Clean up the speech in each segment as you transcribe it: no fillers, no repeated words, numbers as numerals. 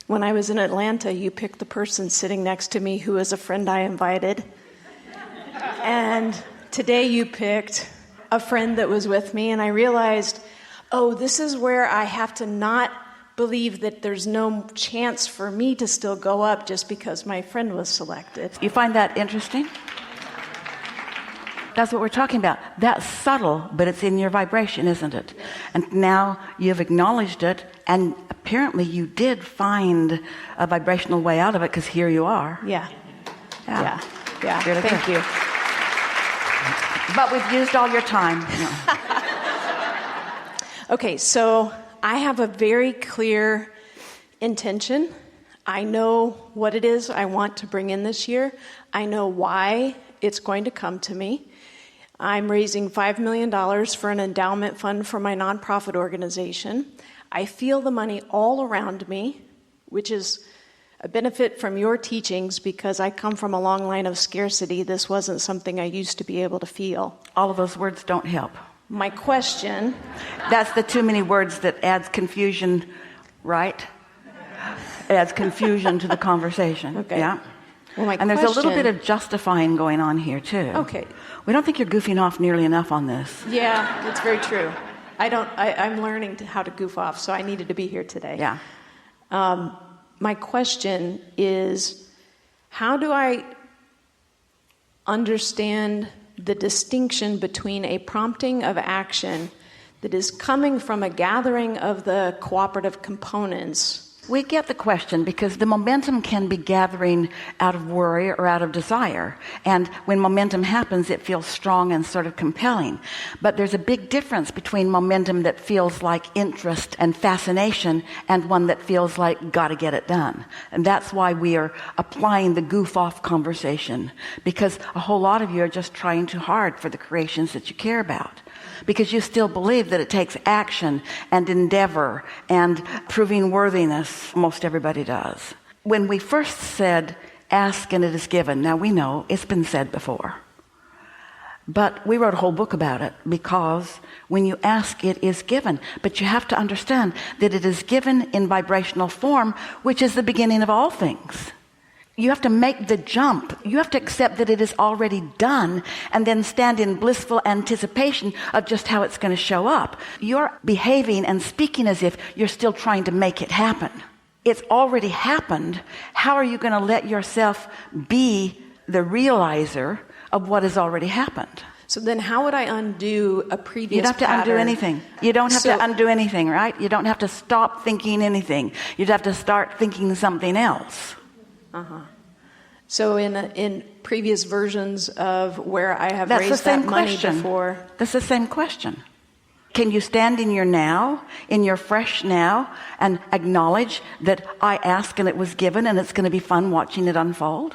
When I was in Atlanta, you picked the person sitting next to me who was a friend I invited. And today you picked a friend that was with me, and I realized, oh, this is where I have to not believe that there's no chance for me to still go up just because my friend was selected. You find that interesting? That's what we're talking about. That's subtle, but it's in your vibration, isn't it? And now you've acknowledged it, and apparently you did find a vibrational way out of it, because here you are. Yeah. Really Thank you. But we've used all your time. No. Okay, so I have a very clear intention. I know what it is I want to bring in this year. I know why it's going to come to me. I'm raising $5 million for an endowment fund for my nonprofit organization. I feel the money all around me, which is a benefit from your teachings because I come from a long line of scarcity. This wasn't something I used to be able to feel. All of those words don't help. My question... That's the too many words that adds confusion, right? It adds confusion to the conversation. Okay. Yeah. Well, and there's a little bit of justifying going on here, too. Okay. We don't think you're goofing off nearly enough on this. Yeah, that's very true. I'm learning how to goof off, so I needed to be here today. Yeah. My question is, how do I understand the distinction between a prompting of action that is coming from a gathering of the cooperative components? We get the question because the momentum can be gathering out of worry or out of desire. And when momentum happens, it feels strong and sort of compelling. But there's a big difference between momentum that feels like interest and fascination and one that feels like gotta get it done. And that's why we are applying the goof off conversation, because a whole lot of you are just trying too hard for the creations that you care about. Because you still believe that it takes action and endeavor and proving worthiness. Most everybody does. When we first said, ask and it is given, now we know it's been said before. But we wrote a whole book about it, because when you ask, it is given. But you have to understand that it is given in vibrational form, which is the beginning of all things. You have to make the jump. You have to accept that it is already done and then stand in blissful anticipation of just how it's going to show up. You're behaving and speaking as if you're still trying to make it happen. It's already happened. How are you going to let yourself be the realizer of what has already happened? So then how would I undo a previous You don't have to pattern? undo anything. You don't have to undo anything, right? You don't have to stop thinking anything. You'd have to start thinking something else. So in previous versions of where I have raised that money before... That's the same question. Can you stand in your now, in your fresh now, and acknowledge that I asked and it was given and it's going to be fun watching it unfold?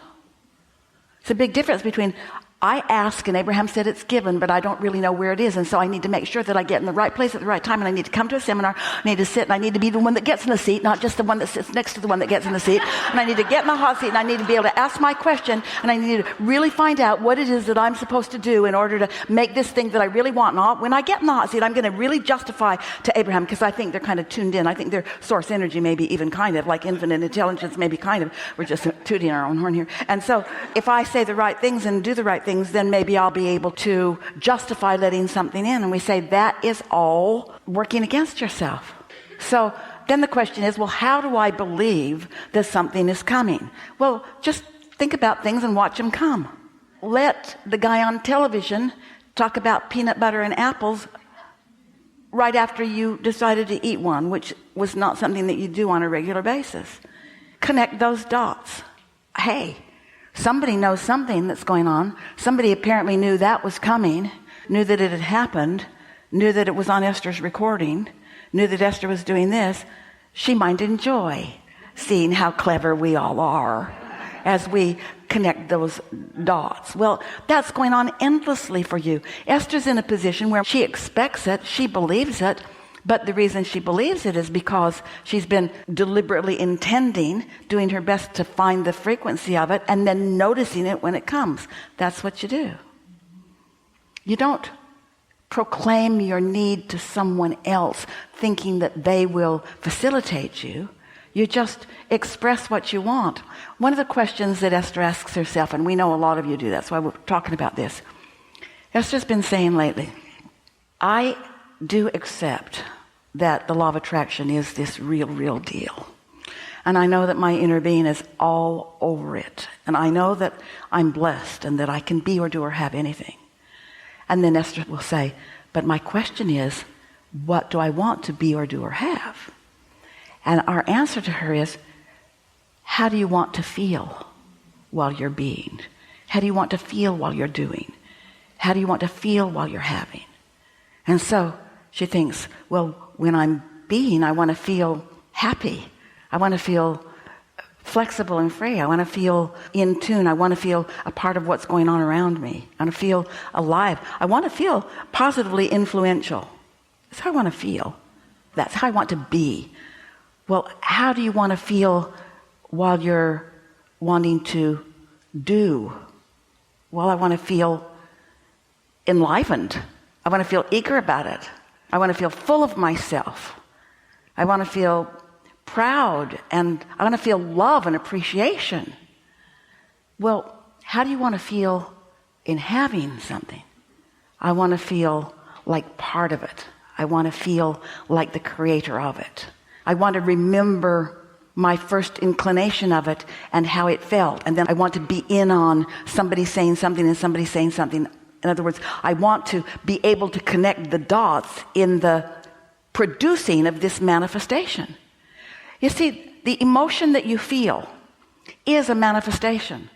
It's a big difference between I ask and Abraham said it's given, but I don't really know where it is, and so I need to make sure that I get in the right place at the right time, and I need to come to a seminar, I need to sit, and I need to be the one that gets in the seat, not just the one that sits next to the one that gets in the seat, and I need to get in the hot seat, and I need to be able to ask my question, and I need to really find out what it is that I'm supposed to do in order to make this thing that I really want. And when I get in the hot seat, I'm going to really justify to Abraham, because I think they're kind of tuned in. I think their source energy may be even kind of like infinite intelligence, maybe kind of. We're just tooting our own horn here. And so if I say the right things and do the right things, then maybe I'll be able to justify letting something in. And we say that is all working against yourself. So then the question is, well, how do I believe that something is coming? Well, just think about things and watch them come. Let the guy on television talk about peanut butter and apples right after you decided to eat one, which was not something that you do on a regular basis. Connect those dots. Hey, somebody knows something that's going on. Somebody apparently knew that was coming, knew that it had happened, knew that it was on Esther's recording, knew that Esther was doing this. She might enjoy seeing how clever we all are as we connect those dots. Well, that's going on endlessly for you. Esther's in a position where she expects it, she believes it, but the reason she believes it is because she's been deliberately intending, doing her best to find the frequency of it, and then noticing it when it comes. That's what you do. You don't proclaim your need to someone else thinking that they will facilitate you. You just express what you want. One of the questions that Esther asks herself, and we know a lot of you do, that's why we're talking about this. Esther's been saying lately, I do accept that the law of attraction is this real deal. And I know that my inner being is all over it. And I know that I'm blessed and that I can be or do or have anything. And then Esther will say, but my question is, what do I want to be or do or have? And our answer to her is, how do you want to feel while you're being? How do you want to feel while you're doing? How do you want to feel while you're having? And so she thinks, well, when I'm being, I want to feel happy. I want to feel flexible and free. I want to feel in tune. I want to feel a part of what's going on around me. I want to feel alive. I want to feel positively influential. That's how I want to feel. That's how I want to be. Well, how do you want to feel while you're wanting to do? Well, I want to feel enlivened. I want to feel eager about it. I want to feel full of myself. I want to feel proud, and I want to feel love and appreciation. Well, how do you want to feel in having something? I want to feel like part of it. I want to feel like the creator of it. I want to remember my first inclination of it and how it felt. And then I want to be in on somebody saying something and somebody saying something. In other words, I want to be able to connect the dots in the producing of this manifestation. You see, the emotion that you feel is a manifestation.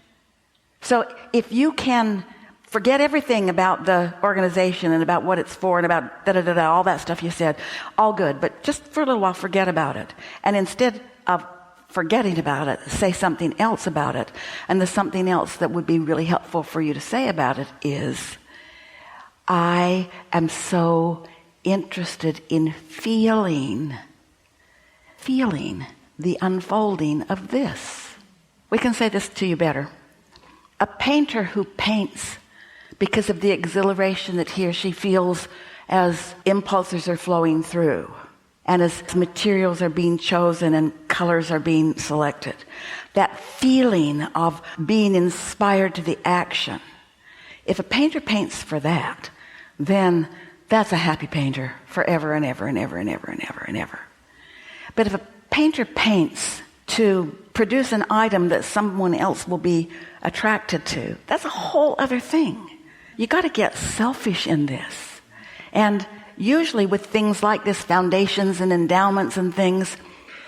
So if you can forget everything about the organization and about what it's for and about all that stuff you said, all good. But just for a little while, forget about it. And instead of forgetting about it, say something else about it. And the something else that would be really helpful for you to say about it is, I am so interested in feeling the unfolding of this. We can say this to you better. A painter who paints because of the exhilaration that he or she feels as impulses are flowing through and as materials are being chosen and colors are being selected. That feeling of being inspired to the action. If a painter paints for that, then that's a happy painter forever and ever and ever and ever and ever and ever. But if a painter paints to produce an item that someone else will be attracted to, that's a whole other thing. You got to get selfish in this. And usually with things like this, foundations and endowments and things,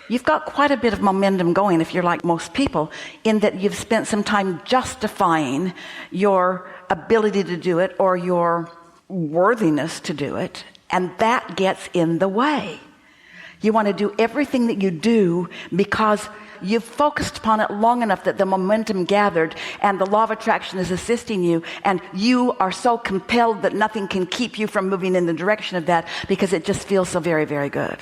you've got quite a bit of momentum going if you're like most people, in that you've spent some time justifying your ability to do it or your worthiness to do it, and that gets in the way. You want to do everything that you do because you've focused upon it long enough that the momentum gathered and the law of attraction is assisting you, and you are so compelled that nothing can keep you from moving in the direction of that because it just feels so very, very good.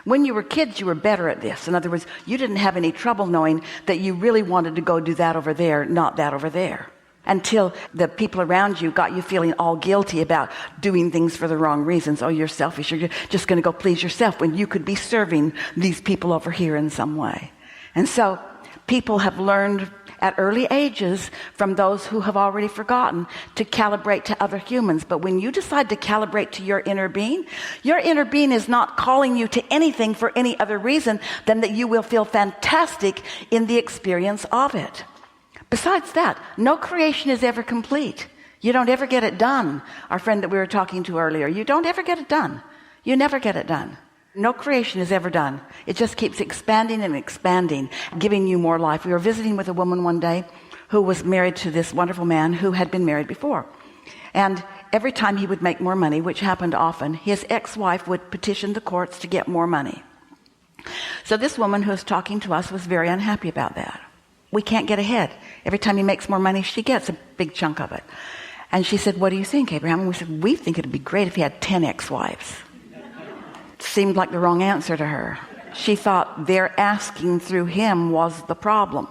When you were kids, you were better at this. In other words, you didn't have any trouble knowing that you really wanted to go do that over there, not that over there. Until the people around you got you feeling all guilty about doing things for the wrong reasons. Oh, you're selfish. You're just going to go please yourself when you could be serving these people over here in some way. And so people have learned at early ages from those who have already forgotten to calibrate to other humans. But when you decide to calibrate to your inner being is not calling you to anything for any other reason than that you will feel fantastic in the experience of it. Besides that, no creation is ever complete. You don't ever get it done. Our friend that we were talking to earlier, you don't ever get it done. You never get it done. No creation is ever done. It just keeps expanding and expanding, giving you more life. We were visiting with a woman one day who was married to this wonderful man who had been married before. And every time he would make more money, which happened often, his ex-wife would petition the courts to get more money. So this woman who was talking to us was very unhappy about that. We can't get ahead. Every time he makes more money, she gets a big chunk of it. And she said, what do you think, Abraham? And we said, we think it'd be great if he had 10 ex-wives. It seemed like the wrong answer to her. She thought their asking through him was the problem.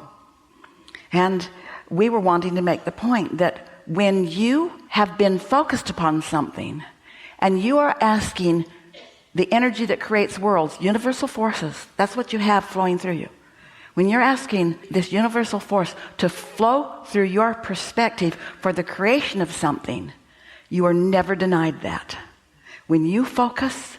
And we were wanting to make the point that when you have been focused upon something and you are asking the energy that creates worlds, universal forces, that's what you have flowing through you. When you're asking this universal force to flow through your perspective for the creation of something, you are never denied that. When you focus,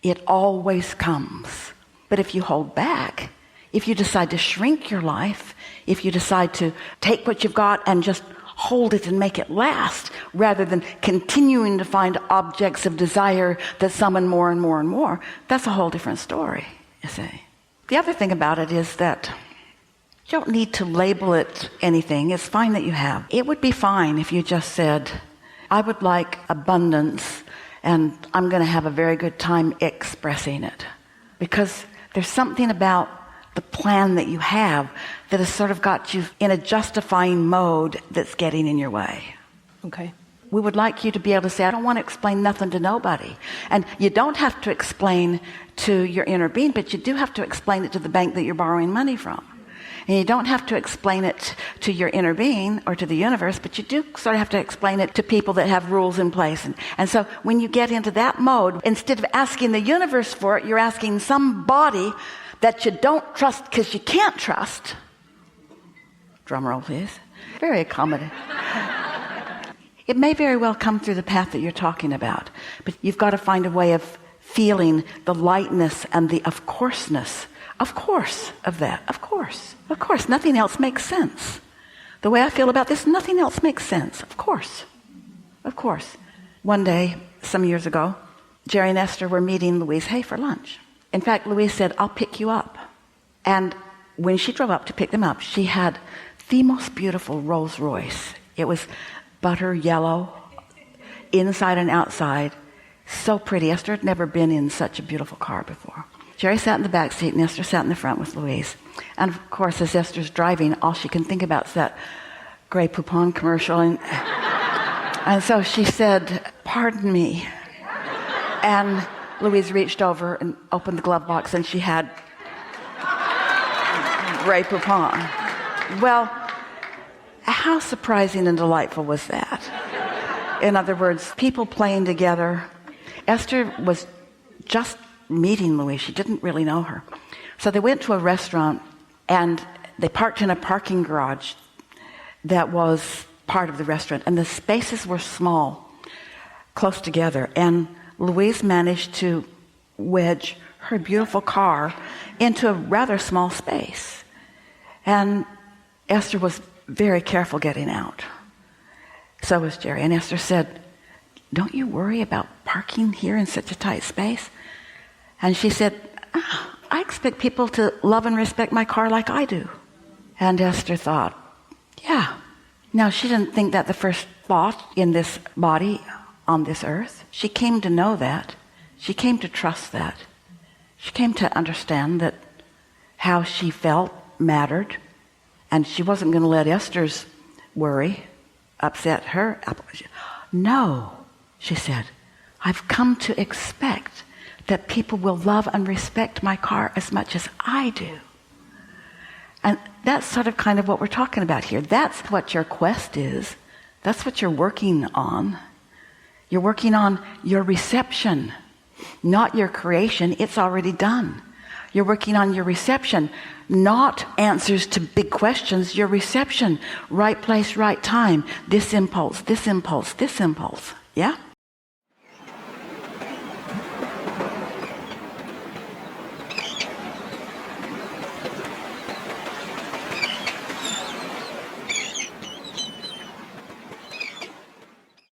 it always comes. But if you hold back, if you decide to shrink your life, if you decide to take what you've got and just hold it and make it last, rather than continuing to find objects of desire that summon more and more and more, that's a whole different story, you see. The other thing about it is that you don't need to label it anything. It's fine that you have. It would be fine if you just said, I would like abundance, and I'm going to have a very good time expressing it. Because there's something about the plan that you have that has sort of got you in a justifying mode that's getting in your way. Okay. We would like you to be able to say, I don't want to explain nothing to nobody. And you don't have to explain to your inner being, but you do have to explain it to the bank that you're borrowing money from. And you don't have to explain it to your inner being or to the universe, but you do sort of have to explain it to people that have rules in place. And so when you get into that mode, instead of asking the universe for it, you're asking somebody that you don't trust because you can't trust. Drum roll, please. Very accommodating. It may very well come through the path that you're talking about, but you've got to find a way of feeling the lightness and the of courseness, of course, of that. Of course. Of course. Nothing else makes sense. The way I feel about this, nothing else makes sense. Of course. Of course. One day, some years ago, Jerry and Esther were meeting Louise Hay for lunch. In fact, Louise said, I'll pick you up. And when she drove up to pick them up, she had the most beautiful Rolls Royce. It was butter yellow, inside and outside. So pretty. Esther had never been in such a beautiful car before. Jerry sat in the back seat and Esther sat in the front with Louise. And of course, as Esther's driving, all she can think about is that Grey Poupon commercial. And so she said, pardon me. And Louise reached over and opened the glove box and she had Grey Poupon. Well, how surprising and delightful was that? In other words, people playing together. Esther was just meeting Louise. She didn't really know her. So they went to a restaurant and they parked in a parking garage that was part of the restaurant. And the spaces were small, close together. And Louise managed to wedge her beautiful car into a rather small space. And Esther was very careful getting out. So was Jerry. And Esther said, don't you worry about parking here in such a tight space? And she said, I expect people to love and respect my car like I do. And Esther thought, yeah. Now, she didn't think that the first thought in this body on this earth. She came to know that. She came to trust that. She came to understand that how she felt mattered. And she wasn't going to let Esther's worry upset her. No, she said, I've come to expect that people will love and respect my car as much as I do. And that's sort of kind of what we're talking about here. That's what your quest is. That's what you're working on. You're working on your reception, not your creation. It's already done. You're working on your reception, not answers to big questions. Your reception, right place, right time. This impulse, this impulse, this impulse. Yeah?